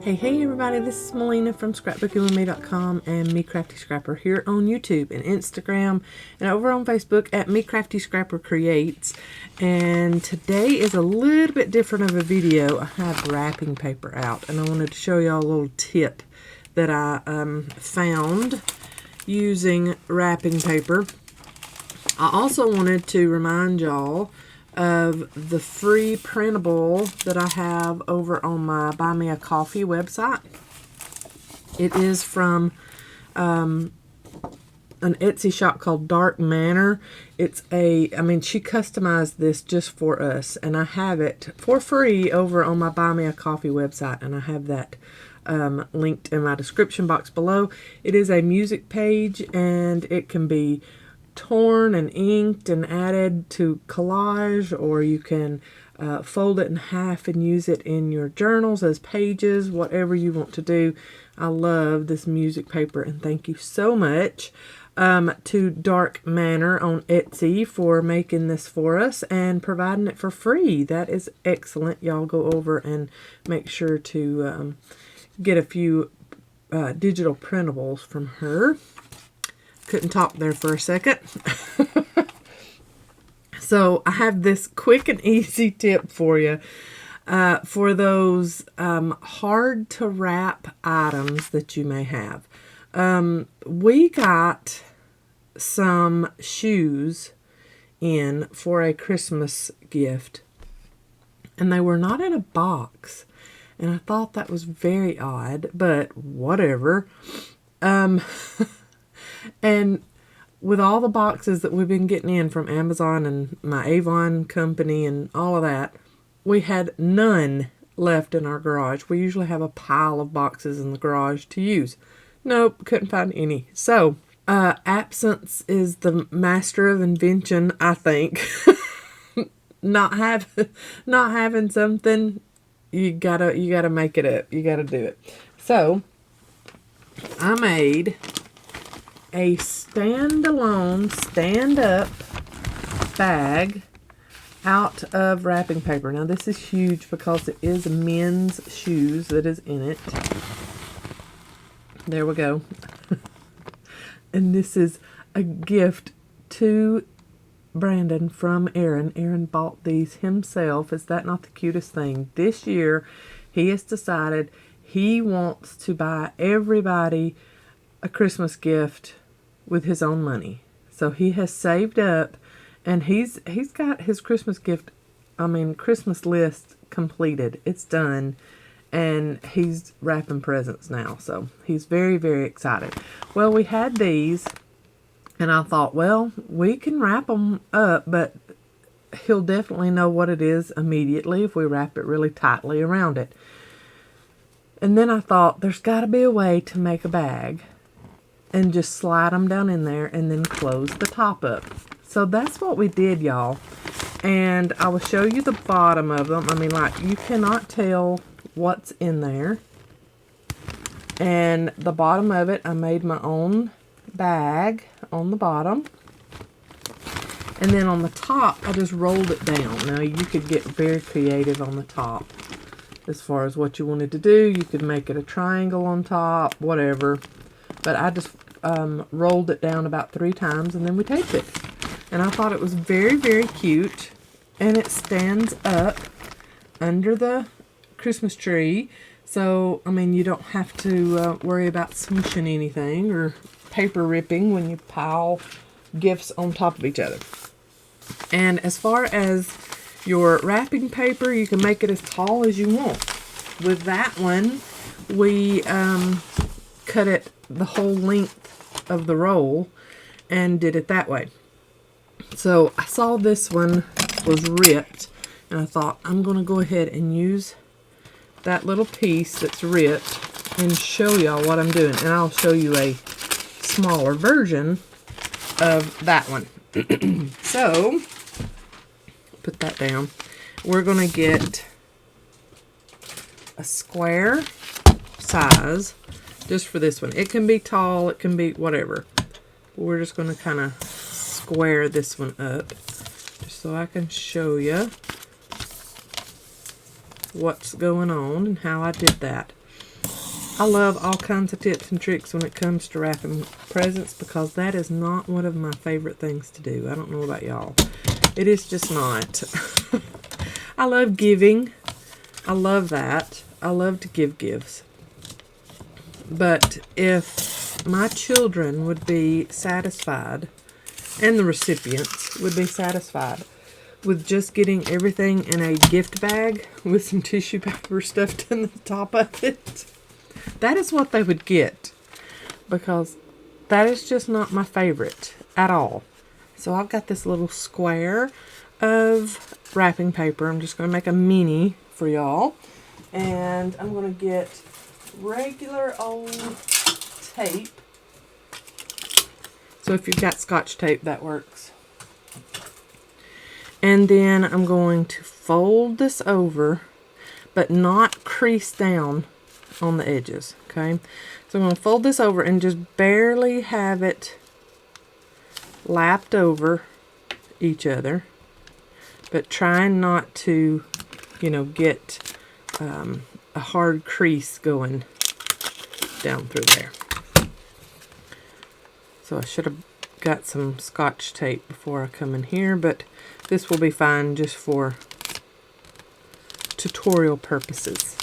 Hey everybody, this is Melina from ScrapbookingWithMe.com and Me Crafty Scrapper here on YouTube and Instagram and over on Facebook at Me Crafty Scrapper Creates. And today is a little bit different of a video. I have wrapping paper out and I wanted to show y'all a little tip that I found using wrapping paper. I also wanted to remind y'all of the free printable that I have over on my Buy Me a Coffee website. It is from an Etsy shop called Dark Manor. It's she customized this just for us, and I have it for free over on my Buy Me a Coffee website, and I have that linked in my description box below. It is a music page, and it can be torn and inked and added to collage, or you can fold it in half and use it in your journals as pages, whatever you want to do. I love this music paper, and thank you so much to Dark Manor on Etsy for making this for us and providing it for free. That is excellent. Y'all go over and make sure to get a few digital printables from her. Couldn't talk there for a second. So I have this quick and easy tip for you for those hard to wrap items that you may have. We got some shoes in for a Christmas gift, and they were not in a box, and I thought that was very odd, but whatever. And with all the boxes that we've been getting in from Amazon and my Avon company and all of that, we had none left in our garage. We usually have a pile of boxes in the garage to use. Nope, couldn't find any. So, absence is the master of invention, I think. not having something, you gotta make it up. You gotta do it. So, I made a standalone, stand-up bag out of wrapping paper. Now this is huge because it is men's shoes that is in it. There we go. And this is a gift to Brandon from Aaron. Aaron bought these himself. Is that not the cutest thing? This year he has decided he wants to buy everybody a Christmas gift with his own money. So he has saved up, and he's got his Christmas list completed. It's done, and he's wrapping presents now. So he's very, very excited. Well, we had these, and I thought, well, we can wrap them up, but he'll definitely know what it is immediately if we wrap it really tightly around it. And then I thought, there's got to be a way to make a bag and just slide them down in there and then close the top up. So that's what we did, y'all. And I will show you the bottom of them. You cannot tell what's in there. And the bottom of it, I made my own bag on the bottom. And then on the top, I just rolled it down. Now, you could get very creative on the top as far as what you wanted to do. You could make it a triangle on top, whatever. But I just rolled it down about 3 times, and then we taped it. And I thought it was very, very cute. And it stands up under the Christmas tree. So, you don't have to worry about smooshing anything or paper ripping when you pile gifts on top of each other. And as far as your wrapping paper, you can make it as tall as you want. With that one, we cut it the whole length of the roll and did it that way. So I saw this one was ripped, and I thought, I'm going to go ahead and use that little piece that's ripped and show y'all what I'm doing. And I'll show you a smaller version of that one. So, put that down. We're going to get a square size just for this one. It can be tall, it can be whatever. We're just going to kind of square this one up just so I can show you what's going on and how I did that. I love all kinds of tips and tricks when it comes to wrapping presents, because that is not one of my favorite things to do. I don't know about y'all. It is just not. I love giving. I love that. I love to give gifts. But if my children would be satisfied, and the recipients would be satisfied with just getting everything in a gift bag with some tissue paper stuffed in the top of it, that is what they would get. Because that is just not my favorite at all. So I've got this little square of wrapping paper. I'm just going to make a mini for y'all. And I'm going to get regular old tape. So if you've got Scotch tape, that works. And then I'm going to fold this over, but not crease down on the edges, okay? So I'm going to fold this over and just barely have it lapped over each other, but trying not to, you know, get a hard crease going down through there. So I should have got some Scotch tape before I come in here, but this will be fine just for tutorial purposes.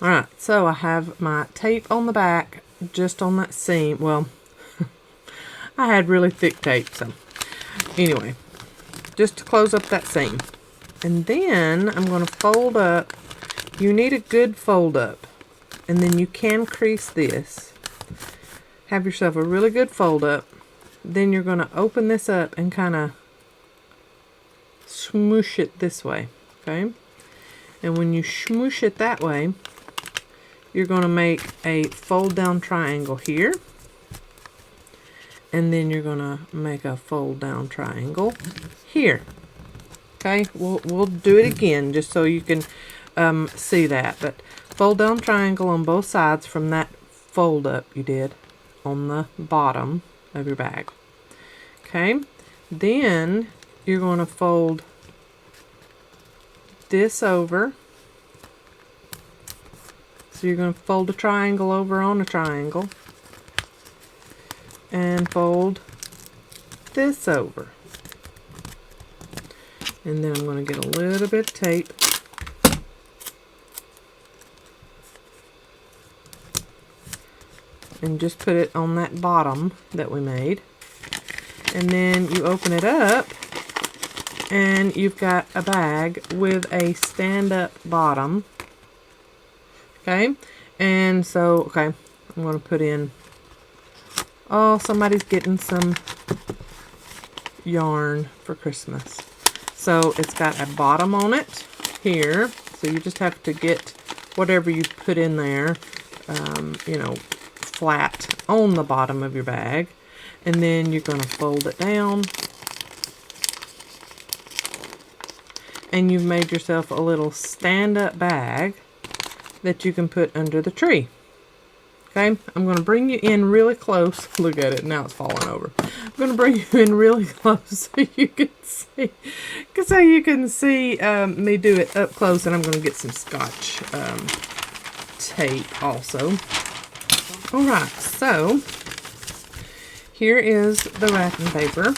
Alright, so I have my tape on the back, just on that seam. Well, I had really thick tape, so anyway, just to close up that seam. And then I'm going to fold up. You need a good fold up, and then you can crease this. Have yourself a really good fold up. Then you're going to open this up and kind of smoosh it this way, okay? And when you smoosh it that way, you're going to make a fold down triangle here. And then you're going to make a fold down triangle here. Okay, we'll do it again just so you can see that. But fold down triangle on both sides from that fold up you did on the bottom of your bag. Okay, then you're going to fold this over. So you're going to fold a triangle over on a triangle and fold this over. And then I'm going to get a little bit of tape and just put it on that bottom that we made. And then you open it up and you've got a bag with a stand-up bottom. Okay, and so, okay, I'm going to put in, oh, somebody's getting some yarn for Christmas. So it's got a bottom on it here, so you just have to get whatever you put in there, you know, flat on the bottom of your bag. And then you're going to fold it down. And you've made yourself a little stand-up bag that you can put under the tree. Okay, I'm going to bring you in really close. Look at it, now it's falling over. I'm going to bring you in really close so you can see, me do it up close, and I'm going to get some Scotch tape also. All right, so here is the wrapping paper,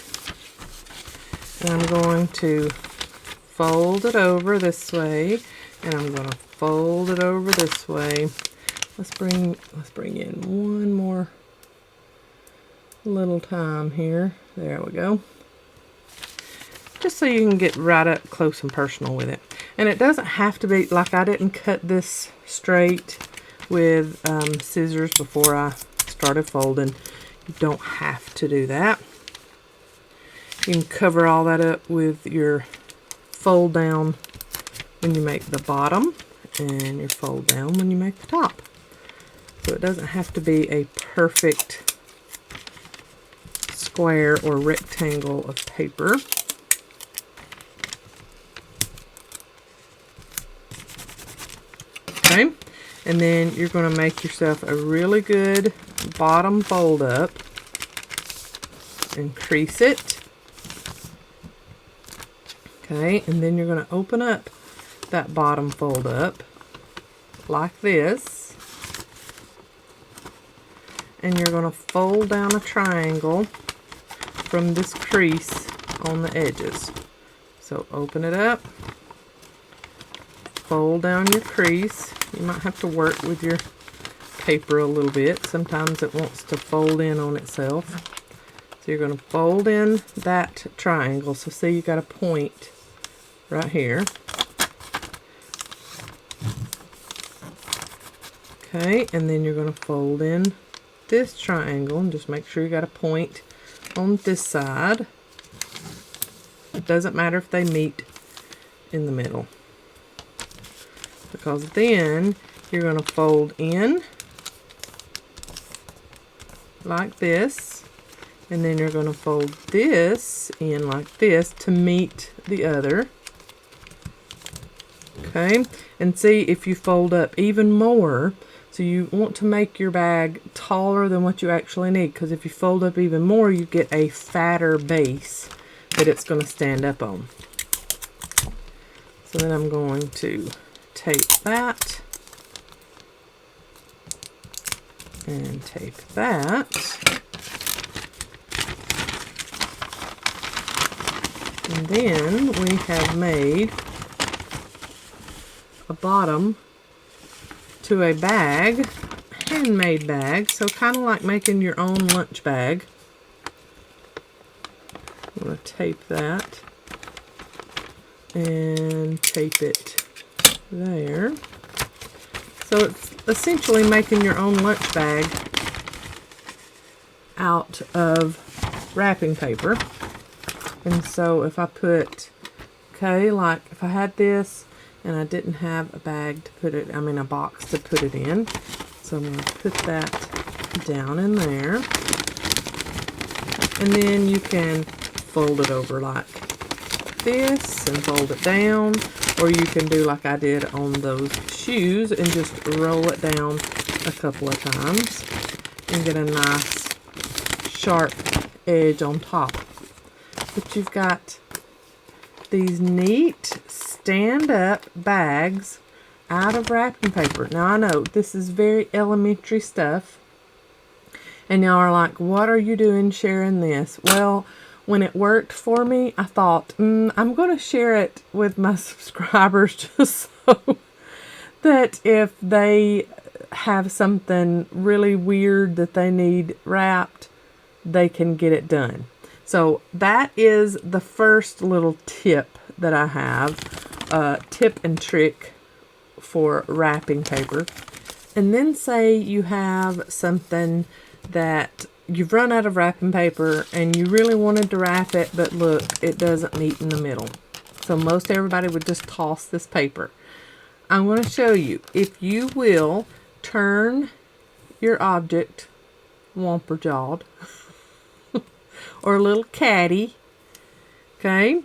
and I'm going to fold it over this way, and I'm going to fold it over this way. Let's bring in one more little time here. There we go. Just so you can get right up close and personal with it. And it doesn't have to be, like, I didn't cut this straight with scissors before I started folding. You don't have to do that. You can cover all that up with your fold down when you make the bottom, and your fold down when you make the top. So it doesn't have to be a perfect square or rectangle of paper. Okay, and then you're going to make yourself a really good bottom fold up and crease it. Okay, and then you're going to open up that bottom fold up like this. And you're going to fold down a triangle from this crease on the edges. So open it up, fold down your crease. You might have to work with your paper a little bit. Sometimes it wants to fold in on itself. So you're going to fold in that triangle. So see, you got a point right here. Okay, and then you're going to fold in this triangle and just make sure you got a point on this side. It doesn't matter if they meet in the middle, because then you're going to fold in like this, and then you're going to fold this in like this to meet the other. Okay, and see if you fold up even more. So you want to make your bag taller than what you actually need, because if you fold up even more, you get a fatter base that it's going to stand up on. So then I'm going to tape that and tape that. And then we have made a bottom to a bag, handmade bag, so kind of like making your own lunch bag. I'm going to tape that and tape it there. So it's essentially making your own lunch bag out of wrapping paper. And so if I put, okay, like if I had this and I didn't have a bag to put it, a box to put it in. So I'm going to put that down in there. And then you can fold it over like this and fold it down. Or you can do like I did on those shoes and just roll it down a couple of times and get a nice sharp edge on top. But you've got these neat stand-up bags out of wrapping paper. Now I know this is very elementary stuff, and y'all are like, what are you doing sharing this? Well, when it worked for me, I thought, I'm going to share it with my subscribers just so that if they have something really weird that they need wrapped, they can get it done. So that is the first little tip that I have. Tip and trick for wrapping paper. And then say you have something that you've run out of wrapping paper and you really wanted to wrap it, but look, it doesn't meet in the middle. So most everybody would just toss this paper. I'm going to show you. If you will turn your object whomper-jawed or a little caddy, okay?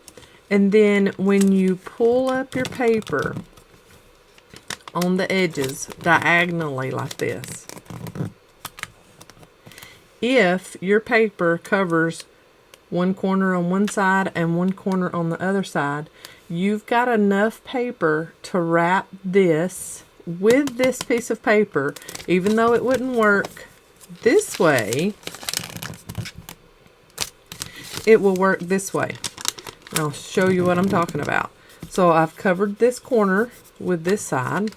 And then when you pull up your paper on the edges diagonally like this, if your paper covers one corner on one side and one corner on the other side, you've got enough paper to wrap this with this piece of paper. Even though it wouldn't work this way, it will work this way. I'll show you what I'm talking about. So I've covered this corner with this side.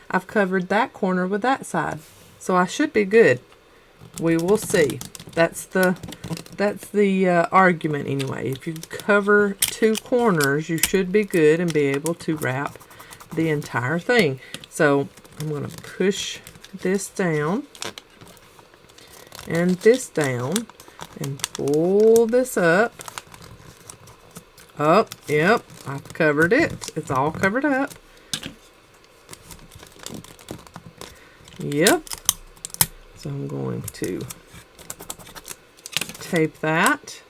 I've covered that corner with that side. So I should be good. We will see. That's the argument anyway. If you cover two corners, you should be good and be able to wrap the entire thing. So I'm going to push this down and this down and pull this up. Oh, yep, I've covered it. It's all covered up. Yep. So I'm going to tape that.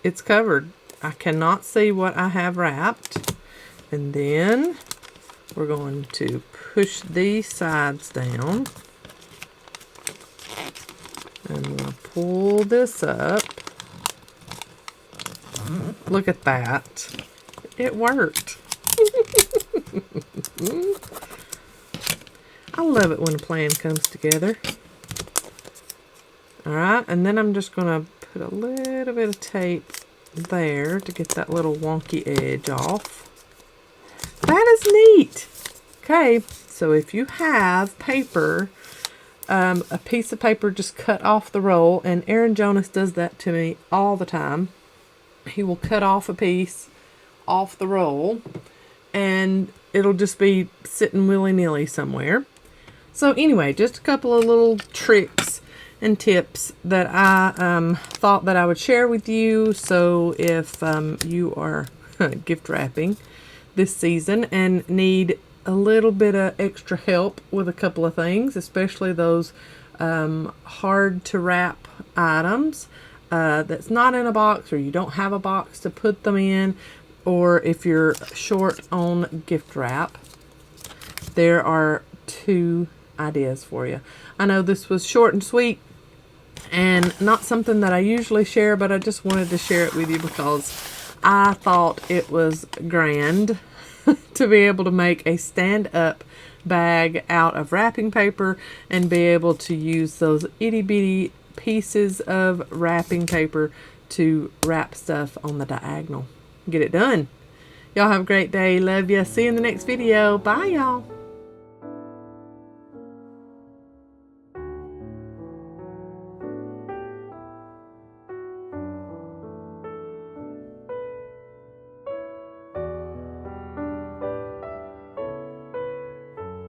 It's covered. I cannot see what I have wrapped. And then we're going to push these sides down. And I'm going to pull this up. Look at that. It worked. I love it when a plan comes together. Alright, and then I'm just going to put a little bit of tape there to get that little wonky edge off. That is neat! Okay, so if you have paper, a piece of paper just cut off the roll, and Aaron Jonas does that to me all the time. He will cut off a piece off the roll, and it'll just be sitting willy-nilly somewhere. So anyway, just a couple of little tricks and tips that I thought that I would share with you. So if you are gift wrapping this season and need a little bit of extra help with a couple of things, especially those hard to wrap items that's not in a box, or you don't have a box to put them in, or if you're short on gift wrap, there are 2 ideas for you. I know this was short and sweet and not something that I usually share, but I just wanted to share it with you because I thought it was grand to be able to make a stand-up bag out of wrapping paper and be able to use those itty-bitty pieces of wrapping paper to wrap stuff on the diagonal. Get it done. Y'all have a great day. Love ya. See you in the next video. Bye, y'all.